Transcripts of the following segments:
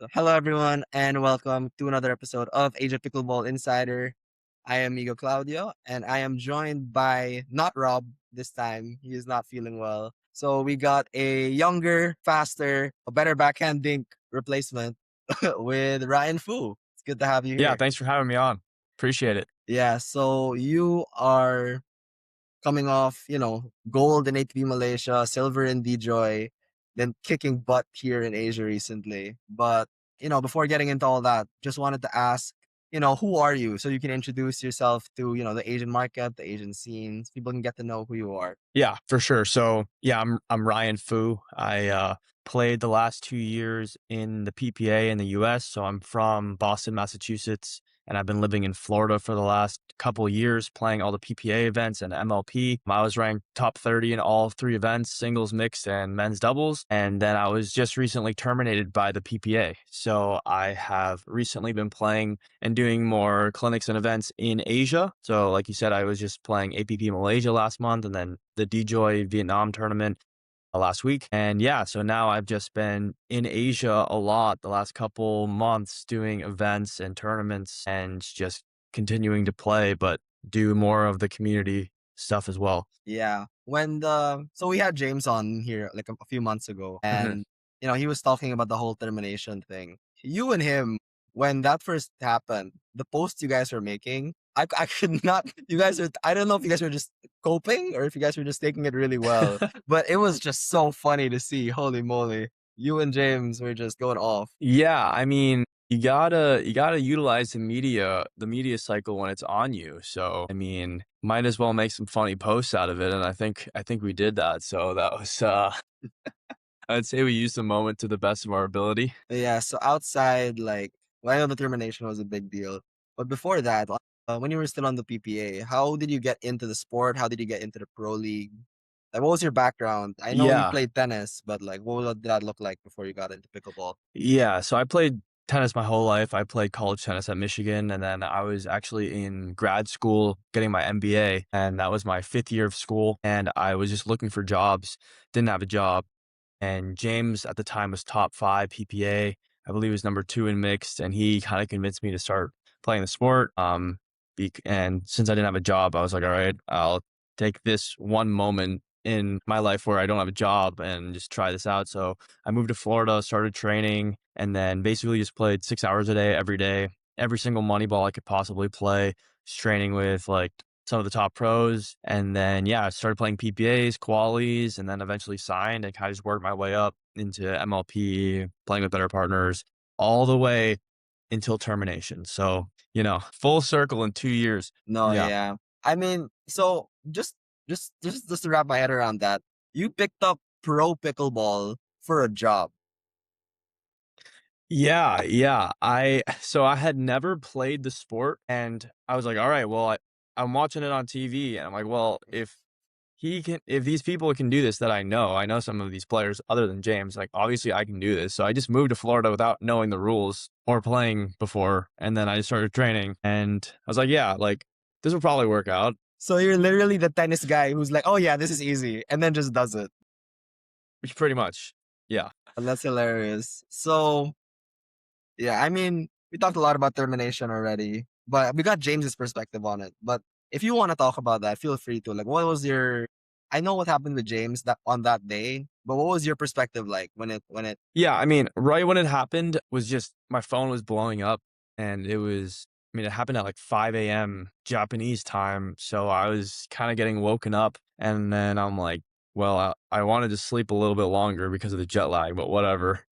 So hello, everyone, and welcome to another episode of Asia Pickleball Insider. I am Migo Claudio, and I am joined by not Rob this time. He is not feeling well. So we got a younger, faster, a better backhand dink replacement with Ryan Fu. It's good to have you Yeah, here. thanks for having me on. Appreciate it. Yeah, so you are coming off, gold in ATP Malaysia, silver in DJoy, then kicking butt here in Asia recently. But, before getting into all that, just wanted to ask, who are you? So you can introduce yourself to, the Asian market, the Asian scenes. People can get to know who you are. Yeah, for sure. So yeah, I'm Ryan Fu. I played the last 2 years in the PPA in the US. So I'm from Boston, Massachusetts, and I've been living in Florida for the last couple of years, playing all the PPA events and MLP. I was ranked top 30 in all three events, singles, mixed, and men's doubles. And then I was just recently terminated by the PPA. So I have recently been playing and doing more clinics and events in Asia. So like you said, I was just playing APP Malaysia last month and then the DJoy Vietnam tournament last week. And yeah, so now I've just been in Asia a lot the last couple months doing events and tournaments and just continuing to play, but do more of the community stuff as well. Yeah. So we had James on here like a few months ago, Mhm. and he was talking about the whole termination thing. You and him, when that first happened, the posts you guys were making, I could not. You guys are. I don't know if you guys were just coping or if you guys were just taking it really well, but it was just so funny to see. Holy moly, you and James were just going off. Yeah, I mean, you gotta utilize the media cycle when it's on you. So I mean, might as well make some funny posts out of it. And I think we did that. So that was I'd say we used the moment to the best of our ability. But yeah, so outside, like, well, I know the termination was a big deal, but before that, when you were still on the PPA, how did you get into the sport? How did you get into the pro league? Like, what was your background? I know you Yeah. played tennis, but like, what did that look like before you got into pickleball? Yeah, so I played tennis my whole life. I played college tennis at Michigan, and then I was actually in grad school getting my MBA, and that was my 5th year of school, and I was just looking for jobs, didn't have a job, and James at the time was top 5 PPA. I believe he was number 2 in mixed, and he kinda convinced me to start playing the sport, and since I didn't have a job, I was like, "Alright, I'll take this one moment in my life where I don't have a job and just try this out." So I moved to Florida, started training, and then basically just played 6 hours a day, every single money ball I could possibly play, just training with, like, some of the top pros, and then, yeah, I started playing PPAs, qualies, and then eventually signed and kinda just worked my way up into MLP, playing with better partners, all the way until termination. So, full circle in 2 years. No, Yeah. yeah. I mean, so just to wrap my head around that, you picked up pro pickleball for a job. Yeah, yeah. I had never played the sport and I was like, "All right, well, I'm watching it on TV." And I'm like, "Well, if these people can do this that I know some of these players other than James, like obviously I can do this." So I just moved to Florida without knowing the rules or playing before, and then I just started training and I was like, "Yeah, like this will probably work out." So you're literally the tennis guy who's like, "Oh yeah, this is easy," and then just does it. Pretty much. Yeah. And that's hilarious. So yeah, I mean, we talked a lot about termination already, but we got James's perspective on it. But if you want to talk about that, feel free to. Like, what was your? I know what happened with James that on that day, but what was your perspective like when it? Yeah, I mean, right when it happened was just my phone was blowing up and it happened at like 5 a.m. Japanese time. So I was kind of getting woken up and then I'm like, well, I wanted to sleep a little bit longer because of the jet lag, but whatever.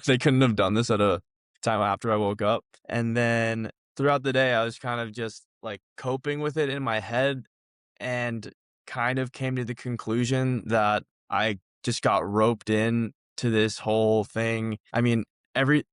They couldn't have done this at a time after I woke up. And then throughout the day, I was kind of just like coping with it in my head and kind of came to the conclusion that I just got roped in to this whole thing. I mean, every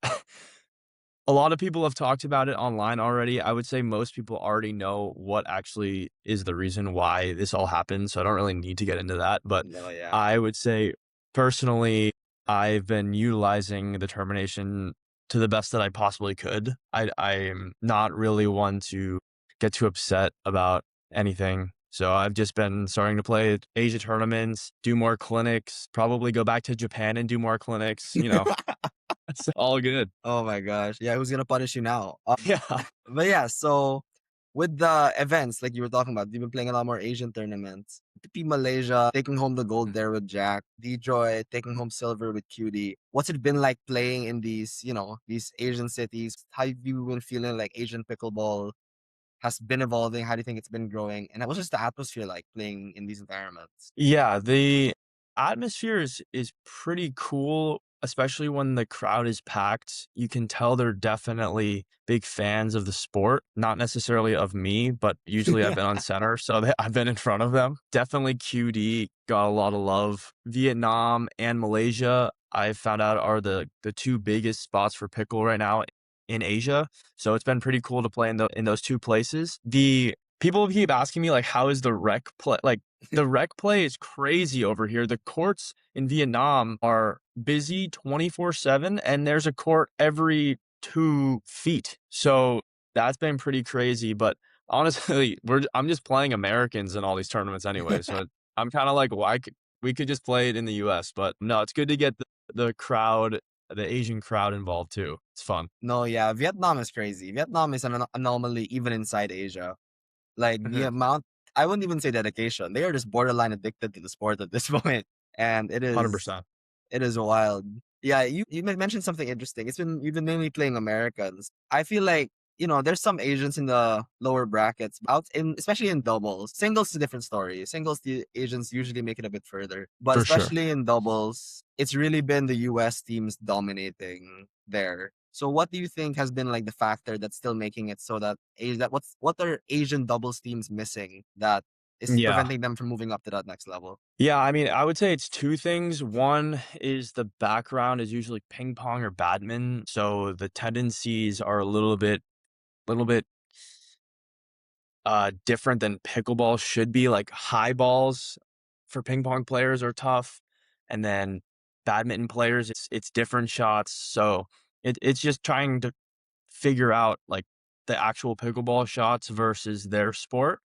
a lot of people have talked about it online already. I would say most people already know what actually is the reason why this all happened, so I don't really need to get into that, but No, yeah. I would say personally, I've been utilizing the termination to the best that I possibly could. I'm not really one to get too upset about anything. So I've just been starting to play Asia tournaments, do more clinics, probably go back to Japan and do more clinics. It's all good. Oh my gosh. Yeah, who's gonna punish you now? Yeah. But yeah, so with the events like you were talking about, you've been playing a lot more Asian tournaments. PP Malaysia taking home the gold Mm. there with Jack. D-Joy taking home silver with QD. What's it been like playing in these, these Asian cities? How have you been feeling like Asian pickleball has been evolving? How do you think it's been growing? And what's just the atmosphere like playing in these environments? Yeah, the atmosphere is pretty cool, especially when the crowd is packed. You can tell they're definitely big fans of the sport, not necessarily of me, but usually I've been on center, so I've been in front of them. Definitely QD got a lot of love. Vietnam and Malaysia, I found out are the two biggest spots for pickle right now in Asia. So it's been pretty cool to play in those two places. The people keep asking me like, how is the rec play? Like the rec play is crazy over here. The courts in Vietnam are busy 24/7, and there's a court every 2 feet. So that's been pretty crazy, but honestly, I'm just playing Americans in all these tournaments anyway, so I'm kinda like, "Why we could just play it in the US," but no, it's good to get the crowd, the Asian crowd involved too. It's fun. No, yeah, Vietnam is crazy. Vietnam is an anomaly even inside Asia. Like the Mhm. amount, I wouldn't even say dedication. They are just borderline addicted to the sport at this point, and $100%. it is wild. Yeah, you mentioned something interesting. You've been mainly playing Americans. I feel like there's some Asians in the lower brackets out in especially in doubles. Singles is a different story. Singles the Asians usually make it a bit further, but For sure. especially in doubles, it's really been the U.S. teams dominating there. So what do you think has been like the factor that's still making it so that what are Asian doubles teams missing that is Yeah. preventing them from moving up to that next level? Yeah, I mean, I would say it's 2 things. One is the background is usually ping pong or badminton, so the tendencies are a little bit different than pickleball should be. Like high balls for ping pong players are tough, and then badminton players, it's different shots. So it's just trying to figure out like the actual pickleball shots versus their sport.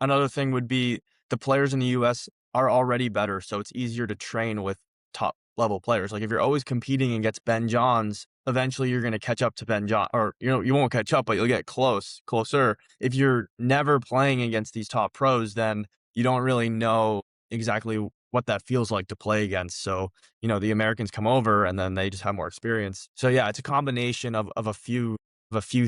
Another thing would be the players in the US are already better, so it's easier to train with top level players. Like if you're always competing against Ben Johns, eventually you're going to catch up to Ben John, or you won't catch up, but you'll get closer. If you're never playing against these top pros, then you don't really know exactly what that feels like to play against. So, the Americans come over and then they just have more experience. So yeah, it's a combination of a few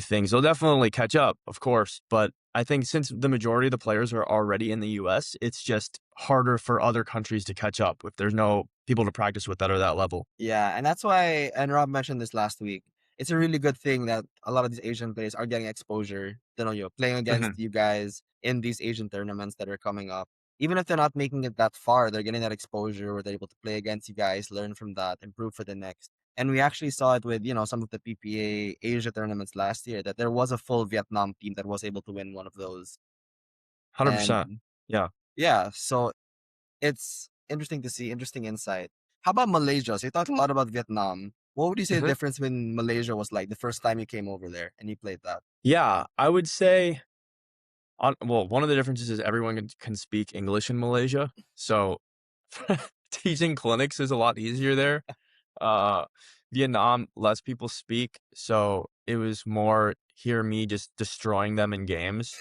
things. They'll definitely catch up, of course, but I think since the majority of the players are already in the US, it's just harder for other countries to catch up if there's no people to practice with that are that level. Yeah, and that's why, and Rob mentioned this last week. It's a really good thing that a lot of these Asian players are getting exposure. Playing against Mhm. you guys in these Asian tournaments that are coming up. Even if they're not making it that far, they're getting that exposure where they're able to play against you guys, learn from that, improve for the next. And we actually saw it with, some of the PPA Asia tournaments last year that there was a full Vietnam team that was able to win one of those. 100%. And Yeah. yeah, so it's interesting to see, interesting insight. How about Malaysia? So you talked a lot about Vietnam. What would you say the Mhm. difference when Malaysia was like the first time you came over there and you played that? Yeah, I would say one of the differences is everyone can speak English in Malaysia, so teaching clinics is a lot easier there. Uh, Vietnam, less people speak, so it was more hear me just destroying them in games.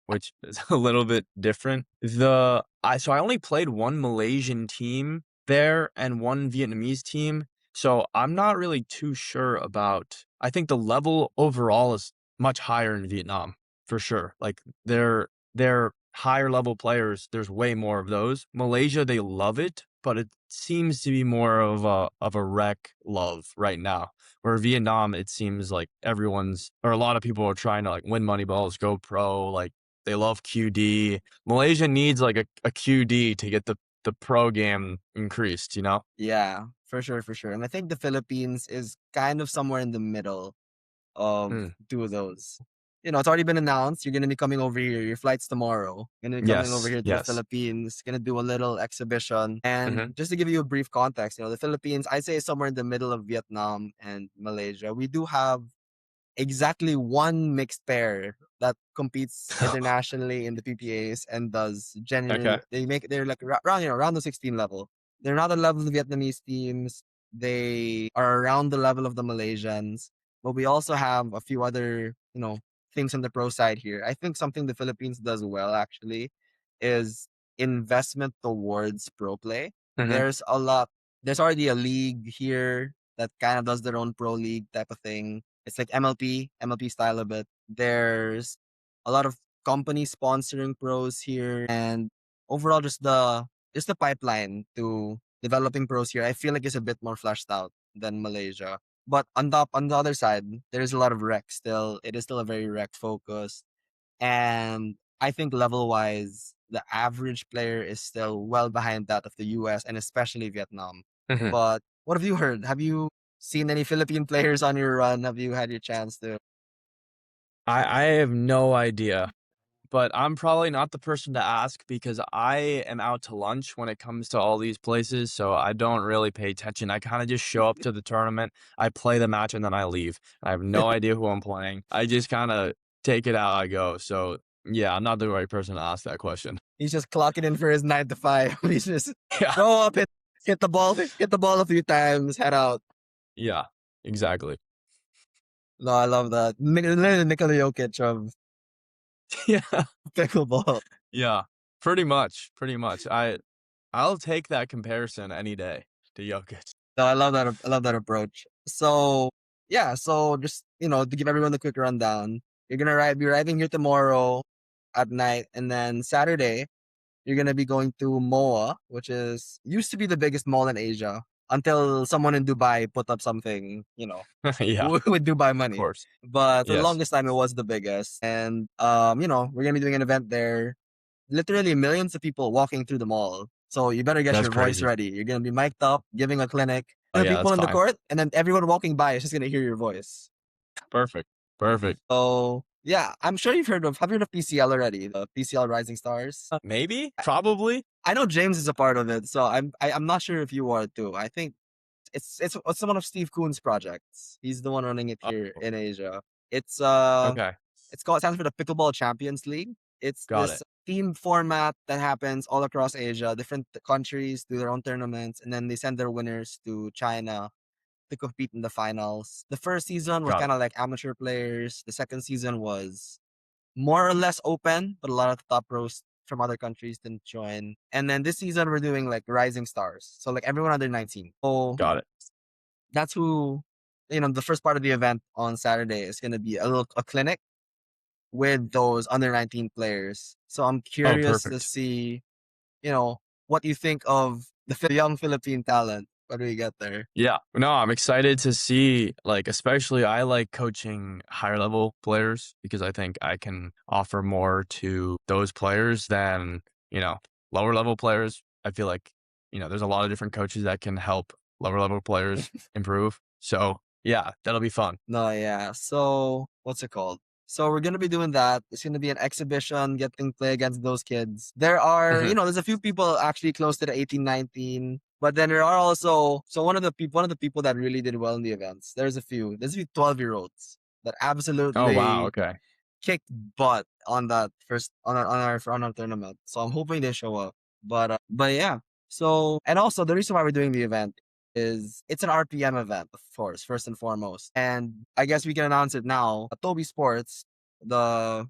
Which is a little bit different. I only played 1 Malaysian team there and 1 Vietnamese team, so I'm not really too sure about I think the level overall is much higher in Vietnam, for sure. Like, they're higher level players, there's way more of those. Malaysia, they love it, but it seems to be more of a rec love right now, where Vietnam, it seems like everyone's or a lot of people are trying to, like, win money balls, go pro, like, they love QD. Malaysia needs like a QD to get the pro game increased, you know? Yeah, for sure, for sure. And I think the Philippines is kind of somewhere in the middle of Mm. two of those. It's already been announced. You're gonna be coming over here. Your flight's tomorrow. You're gonna be coming over Yes, here to the yes. Philippines. Gonna do a little exhibition. And Mhm. just to give you a brief context, the Philippines, I'd say is somewhere in the middle of Vietnam and Malaysia. We do have exactly one mixed pair that competes internationally in the PPAs and does Okay. they're like around the 16 level. They're not a level of Vietnamese teams. They are around the level of the Malaysians, but we also have a few other, things on the pro side here. I think something the Philippines does well actually is investment towards pro play. Mhm. There's already a league here that kind of does their own pro league type of thing. It's like MLP style a bit. There's a lot of companies sponsoring pros here, and overall just the pipeline to developing pros here, I feel like is a bit more fleshed out than Malaysia. But on the other side, there's a lot of rec still. It is still a very rec focused. And I think level wise, the average player is still well behind that of the US and especially Vietnam. Mhm. But what have you heard? Have you seen any Philippine players on your run? Have you had your chance to? I have no idea, but I'm probably not the person to ask because I am out to lunch when it comes to all these places, so I don't really pay attention. I kinda just show up to the tournament, I play the match, and then I leave. I have no idea who I'm playing. I just kinda take it how I go, so, yeah, I'm not the right person to ask that question. He's just clocking in for his 9 to 5. He's just Yeah, show up, hit the ball a few times, head out. yeah, exactly. No, I love that. Literally Nikola Jokic of Yeah, pickleball. yeah, pretty much, pretty much. I'll take that comparison any day to Jokic. No, I love that. I love that approach. So yeah, so just to give everyone the quick rundown, you're gonna be arriving here tomorrow at night, and then Saturday you're gonna be going to MOA, which is used to be the biggest mall in Asia until someone in Dubai put up something, Yeah, with Dubai of money. course. But for the Yes, longest time, it was the biggest, and we're gonna be doing an event there. Literally millions of people walking through the mall. So you better get that's your voice crazy. ready. You're gonna be mic'd up, giving a clinic. Oh, The yeah, people that's in the fine. court, and then everyone walking by is just gonna hear your voice. Perfect, perfect. So yeah, I'm sure have you heard of PCL already? The PCL Rising Stars. Maybe? Probably? I know James is a part of it, so I'm not sure if you are too. I think it's one of Steve Kuhn's projects. He's the one running it here Oh, in Asia. It's okay, it stands for the Pickleball Champions League. It's got this it. team format that happens all across Asia. Different countries do their own tournaments, and then they send their winners to China to compete in the finals. The first season was Got it. kind of like amateur players. The second season was more or less open, but a lot of the top pros from other countries didn't join. And then this season we're doing like rising stars. So like everyone under 19. So Got it. that's who the first part of the event on Saturday is gonna be a clinic with those under 19 players. So I'm Oh, curious to perfect. see, you know, what you think of the young Philippine talent when we get there. Yeah. No, I'm excited to see, like, especially I like coaching higher level players because I think I can offer more to those players than, you know, lower level players. I feel like, there's a lot of different coaches that can help lower level players improve. So, yeah, that'll be fun. No, yeah. So what's it called? So we're gonna be doing that. It's gonna be an exhibition, getting play against those kids. There are, Mhm. there's a few people actually close to the 18, 19. But then there are also one of the people that really did well in the events. There's a few 12-year-olds that Oh, wow. absolutely Okay. kicked butt on that first on our tournament. So I'm hoping they show up. But yeah. So and also the reason why we're doing the event is it's an RPM event, of course, first and foremost. And I guess we can announce it now. Toby Sports, the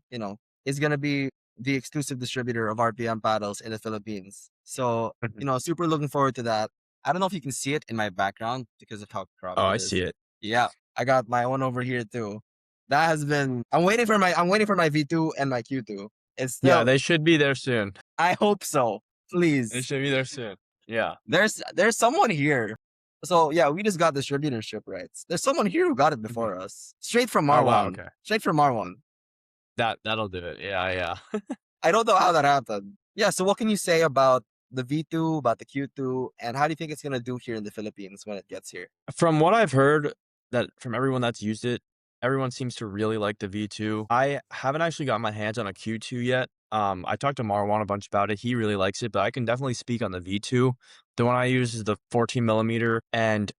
is gonna be the exclusive distributor of RPM paddles in the Philippines. So, Mhm. super looking forward to that. I don't know if you can see it in my background because of how Oh, cropped I it see is. it. Yeah, I got my one over here too. That has been. I'm waiting for my V2 and my Q2. It's Yeah, still. they should be there soon. I hope so. They Please. should be there soon. Yeah. There's someone here. So yeah, we just got distributorship rights. There's someone here who got it Mhm. before us. Straight from Oh, wow. Marwan. Okay. Straight from Marwan. That'll do it. Yeah, yeah. I don't know how that happened. Yeah, so what can you say about the V2, about the Q2, and how do you think it's gonna do here in the Philippines when it gets here? From what I've heard that from everyone that's used it, everyone seems to really like the V2. I haven't actually got my hands on a Q2 yet. I talked to Marwan a bunch about it. He really likes it, but I can definitely speak on the V2. The one I use is the 14 millimeter, and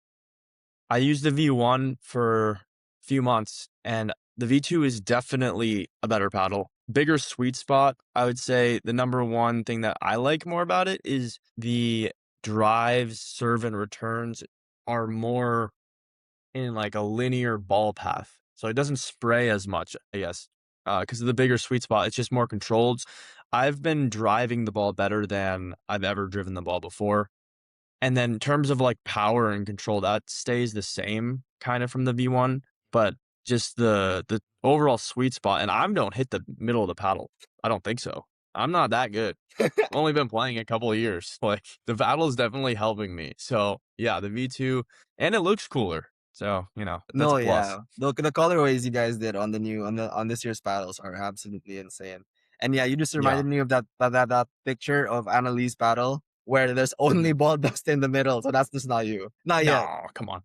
I used the V1 for a few months, and the V2 is definitely a better paddle. Bigger sweet spot. I would say the number one thing that I like more about it is the drives, serve, and returns are more in like a linear ball path. So it doesn't spray as much, I guess, because of the bigger sweet spot. It's just more controlled. I've been driving the ball better than I've ever driven the ball before. And then in terms of like power and control, that stays the same kind of from the V1, but just the overall sweet spot. And I don't hit the middle of the paddle. I don't think so. I'm not that good. Only been playing a couple of years. Like the paddle is definitely helping me. So yeah, the V2, and it looks cooler. So that's No, a plus. yeah. The colorways you guys did on the new on this year's paddles are absolutely insane. And yeah, you just Yeah. reminded me of that picture of Annalise paddle where there's only Mhm. ball dust in the middle. So that's just not you. Not yet. No, come on.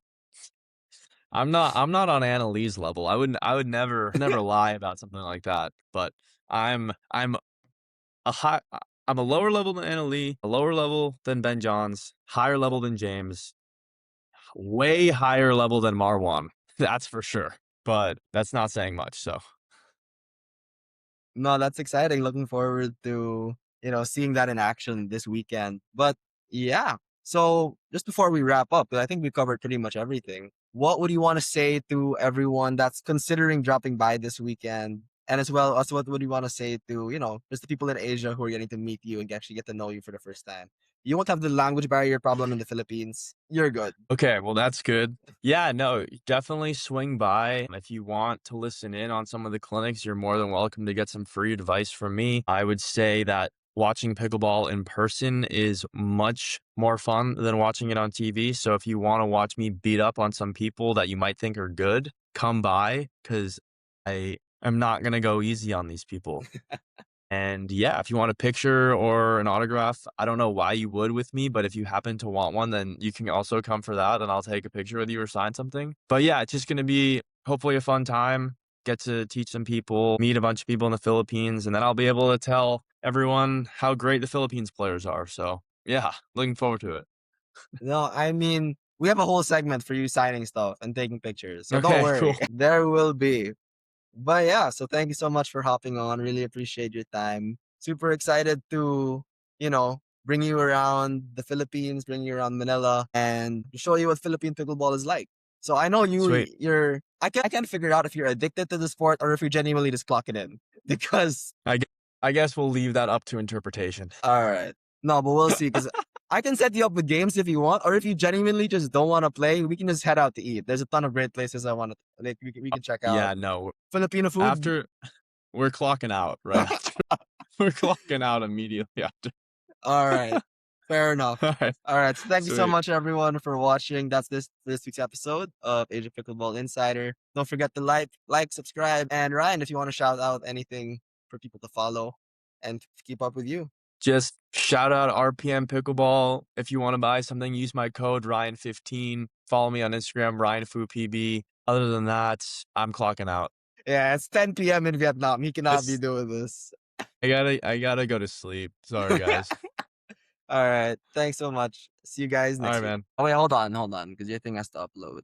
I'm not on Annalise level. I would never lie about something like that. But I'm a high I'm a lower level than Anna Lee, a lower level than Ben Johns, higher level than James, way higher level than Marwan. That's for sure. But that's not saying much. So No, that's exciting. Looking forward to, seeing that in action this weekend. But yeah. So just before we wrap up, 'cause I think we covered pretty much everything. What would you want to say to everyone that's considering dropping by this weekend? And as well as what would you want to say to, just the people in Asia who are getting to meet you and actually get to know you for the first time? You won't have the language barrier problem in the Philippines. You're good. okay, well that's good. Yeah, no, definitely swing by. If you want to listen in on some of the clinics, you're more than welcome to get some free advice from me. I would say that watching pickleball in person is much more fun than watching it on TV. So if you want to watch me beat up on some people that you might think are good, come by because I am not going to go easy on these people. And yeah, if you want a picture or an autograph, I don't know why you would with me, but if you happen to want one, then you can also come for that and I'll take a picture with you or sign something. But yeah, it's just going to be hopefully a fun time. Get to teach some people, meet a bunch of people in the Philippines, and then I'll be able to tell everyone how great the Philippines players are. So yeah, looking forward to it. No, I mean, we have a whole segment for you signing stuff and taking pictures. So don't Okay, cool. worry. There will be. But yeah, so thank you so much for hopping on. Really appreciate your time. Super excited to, bring you around the Philippines, bring you around Manila, and show you what Philippine pickleball is like. So I know Sweet. I can't figure out if you're addicted to the sport or if you're genuinely just clocking in. Because, I, gue- I guess we'll leave that up to interpretation. all right. No, but we'll see. Because I can set you up with games if you want, or if you genuinely just don't want to play, we can just head out to eat. There's a ton of great places I want to, like, we can check out. Yeah, no. Filipino food. After we're clocking out right after. We're clocking out immediately after. All right. Fair enough. All right. All right. So thank you so Sweet. much, everyone, for watching. That's this week's episode of Asia Pickleball Insider. Don't forget to subscribe, and Ryan, if you want to shout out anything for people to follow and keep up with you. Just shout out RPM Pickleball. If you want to buy something, use my code Ryan15. Follow me on Instagram, RyanFuPB. Other than that, I'm clocking out. Yeah, it's 10 p.m. in Vietnam. He cannot be It's, doing this. I gotta go to sleep. Sorry, guys. All right. Thanks so much. See you guys All right, next week. man. Oh wait, hold on, because your thing has to upload.